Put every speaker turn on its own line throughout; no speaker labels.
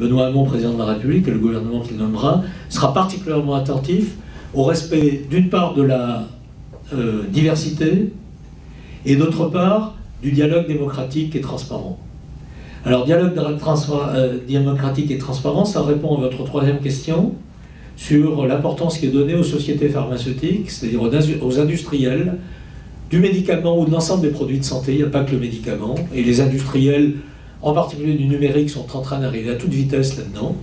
Benoît Hamon, président de la République, et le gouvernement qu'il nommera, sera particulièrement attentif au respect, d'une part, de la diversité, et d'autre part, du dialogue démocratique et transparent. Alors, dialogue démocratique et transparent, ça répond à votre troisième question sur l'importance qui est donnée aux sociétés pharmaceutiques, c'est-à-dire aux industriels, du médicament ou de l'ensemble des produits de santé, il n'y a pas que le médicament, et les industriels, en particulier du numérique, sont en train d'arriver à toute vitesse là-dedans.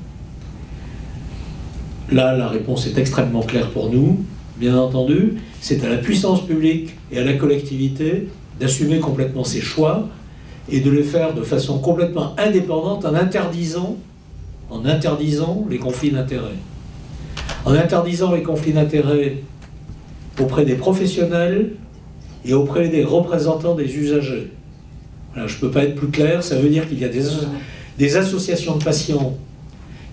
Là, la réponse est extrêmement claire pour nous, bien entendu, c'est à la puissance publique et à la collectivité d'assumer complètement ses choix et de les faire de façon complètement indépendante en interdisant les conflits d'intérêts. En interdisant les conflits d'intérêts auprès des professionnels et auprès des représentants des usagers. Voilà, je ne peux pas être plus clair, ça veut dire qu'il y a des associations de patients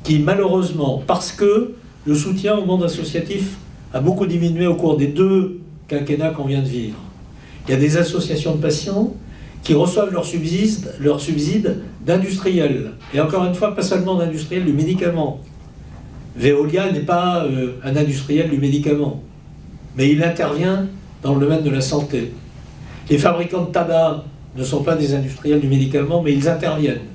qui, malheureusement, parce que le soutien au monde associatif a beaucoup diminué au cours des 2 quinquennats qu'on vient de vivre. Il y a des associations de patients qui reçoivent leur subside d'industriels. Et encore une fois, pas seulement d'industriels du médicament. Veolia n'est pas un industriel du médicament, mais il intervient dans le domaine de la santé. Les fabricants de tabac ne sont pas des industriels du médicament, mais ils interviennent.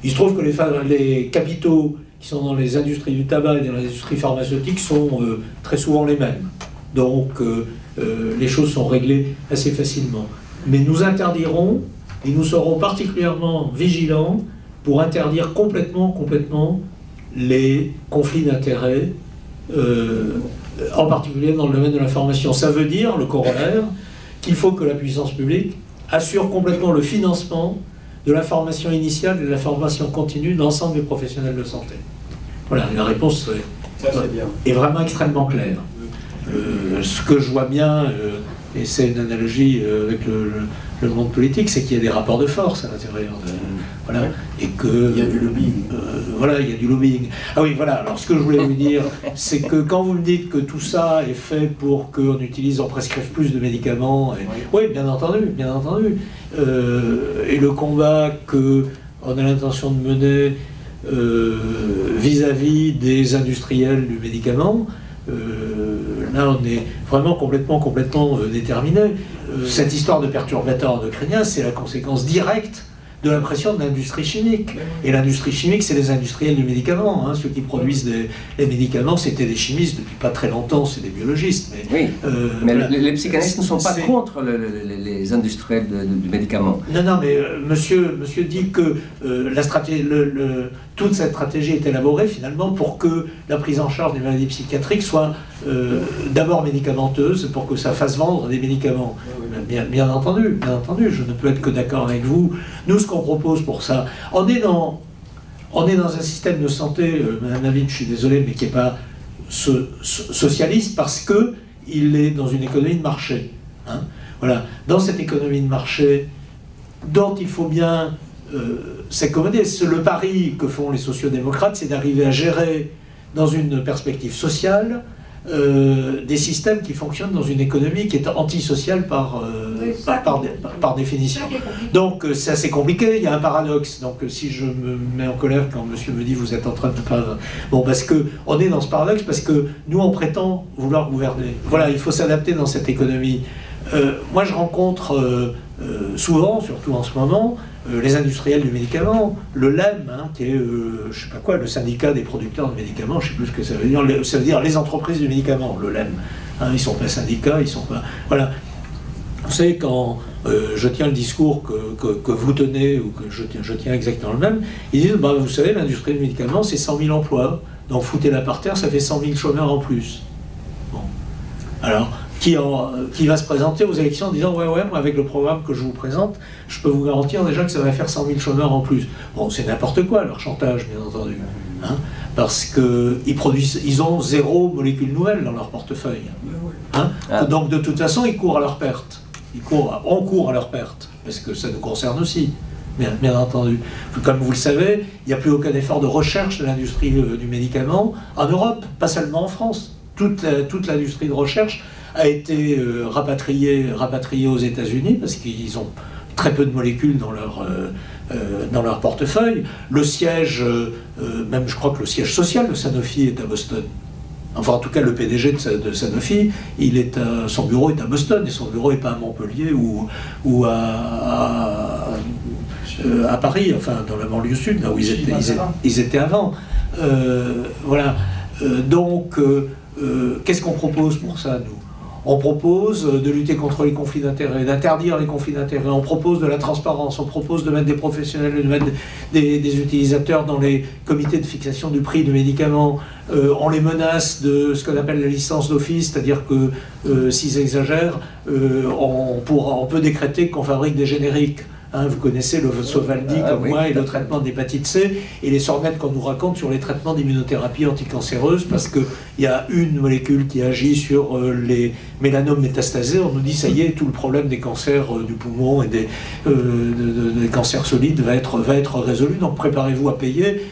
Il se trouve que les capitaux qui sont dans les industries du tabac et dans les industries pharmaceutiques sont très souvent les mêmes. Donc les choses sont réglées assez facilement. Mais nous interdirons, et nous serons particulièrement vigilants pour interdire complètement les conflits d'intérêts, en particulier dans le domaine de l'information. Ça veut dire, le corollaire, qu'il faut que la puissance publique assure complètement le financement de la formation initiale et de la formation continue de l'ensemble des professionnels de santé. Voilà, et la réponse est vraiment extrêmement claire. Ce que je vois bien, et c'est une analogie avec le monde politique, c'est qu'il y a des rapports de force à l'intérieur de... Voilà, et que...
Il y a du lobbying.
Voilà, il y a du lobbying. Ah oui, voilà, alors ce que je voulais vous dire, c'est que quand vous me dites que tout ça est fait pour qu'on utilise, on prescrive plus de médicaments, et... oui, bien entendu, bien entendu. Et le combat qu'on a l'intention de mener vis-à-vis des industriels du médicament, là on est vraiment complètement déterminé. Cette histoire de perturbateurs endocriniens, c'est la conséquence directe de la pression de l'industrie chimique. Et l'industrie chimique, c'est les industriels du médicament. Hein. Ceux qui produisent les médicaments, c'était des chimistes depuis pas très longtemps, c'est des biologistes. Mais,
oui, mais voilà. Les psychanalystes ne sont pas contre les industriels du médicament.
Non, non, mais monsieur dit que toute cette stratégie est élaborée finalement pour que la prise en charge des maladies psychiatriques soit d'abord médicamenteuse, pour que ça fasse vendre des médicaments. Bien entendu, je ne peux être que d'accord avec vous. Nous, ce qu'on propose pour ça, on est dans un système de santé, Madame Lavigne, je suis désolé, mais qui n'est pas socialiste, parce qu'il est dans une économie de marché. Hein. Voilà. Dans cette économie de marché, dont il faut bien s'accommoder, le pari que font les sociodémocrates, c'est d'arriver à gérer dans une perspective sociale des systèmes qui fonctionnent dans une économie qui est antisociale par définition. Donc c'est assez compliqué, il y a un paradoxe. Donc si je me mets en colère quand monsieur me dit vous êtes en train de pas... Bon, parce qu'on est dans ce paradoxe, parce que nous on prétend vouloir gouverner. Voilà, il faut s'adapter dans cette économie. Moi je rencontre souvent, surtout en ce moment, les industriels du médicament, le LEM, hein, qui est, je sais pas quoi, le syndicat des producteurs de médicaments, je sais plus ce que ça veut dire, ça veut dire les entreprises du médicament, le LEM. Hein, ils sont pas syndicats, ils sont pas... Voilà. Vous savez, quand je tiens le discours que vous tenez, ou que je tiens exactement le même, ils disent, bah, vous savez, l'industrie du médicament, c'est 100 000 emplois, donc foutez-la par terre, ça fait 100 000 chômeurs en plus. Bon. Alors... Qui va se présenter aux élections en disant ouais, moi avec le programme que je vous présente, je peux vous garantir déjà que ça va faire 100 000 chômeurs en plus. Bon, c'est n'importe quoi leur chantage, bien entendu. Hein, parce qu'ils ont 0 molécule nouvelle dans leur portefeuille. Hein, donc de toute façon, ils courent à leur perte. On court à leur perte, parce que ça nous concerne aussi. Bien entendu. Comme vous le savez, il n'y a plus aucun effort de recherche de l'industrie du médicament en Europe, pas seulement en France. Toute l'industrie de recherche a été rapatriée aux États-Unis parce qu'ils ont très peu de molécules dans dans leur portefeuille. Le siège, même je crois que le siège social de Sanofi est à Boston. Enfin, en tout cas, le PDG de Sanofi, son bureau est à Boston, et son bureau n'est pas à Montpellier ou à Paris, enfin, dans la banlieue sud, là où ils étaient avant. Voilà. Donc, qu'est-ce qu'on propose pour ça, nous? On propose de lutter contre les conflits d'intérêts, d'interdire les conflits d'intérêts, on propose de la transparence, on propose de mettre des professionnels, de mettre des utilisateurs dans les comités de fixation du prix du médicament, on les menace de ce qu'on appelle la licence d'office, c'est-à-dire que s'ils exagèrent, on peut décréter qu'on fabrique des génériques. Hein, vous connaissez le Sovaldi comme moi et le traitement de l'hépatite C et les sornettes qu'on nous raconte sur les traitements d'immunothérapie anticancéreuse parce qu'il y a une molécule qui agit sur les mélanomes métastasés. On nous dit ça y est, tout le problème des cancers du poumon et des cancers solides va être résolu. Donc préparez-vous à payer.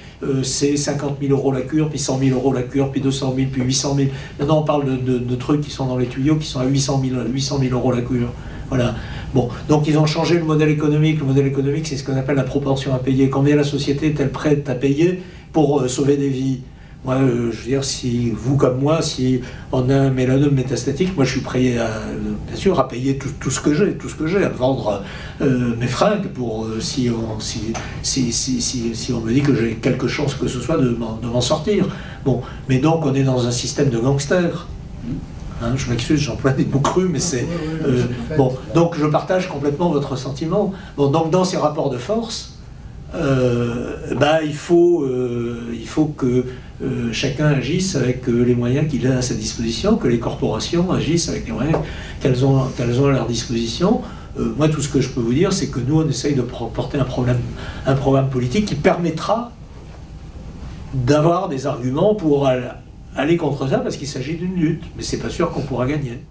C'est 50 000 € la cure, puis 100 000 € la cure, puis 200 000, puis 800 000. Maintenant, on parle de trucs qui sont dans les tuyaux, qui sont à 800 000 € la cure. Voilà. Bon, donc ils ont changé le modèle économique. Le modèle économique, c'est ce qu'on appelle la propension à payer. Combien la société est-elle prête à payer pour sauver des vies? Moi, je veux dire, si vous comme moi, si on a un mélanome métastatique, moi je suis prêt bien sûr, à payer tout ce que j'ai, à vendre mes fringues pour si on me dit que j'ai quelque chance que ce soit de m'en sortir. Bon, mais donc on est dans un système de gangsters. Hein, je m'excuse, j'emploie des mots crus, mais c'est... bon, donc je partage complètement votre sentiment. Bon, donc dans ces rapports de force, il faut que chacun agisse avec les moyens qu'il a à sa disposition, que les corporations agissent avec les moyens qu'elles ont à leur disposition. Moi, tout ce que je peux vous dire, c'est que nous, on essaye de porter un programme politique qui permettra d'avoir des arguments pour aller contre ça, parce qu'il s'agit d'une lutte, mais c'est pas sûr qu'on pourra gagner.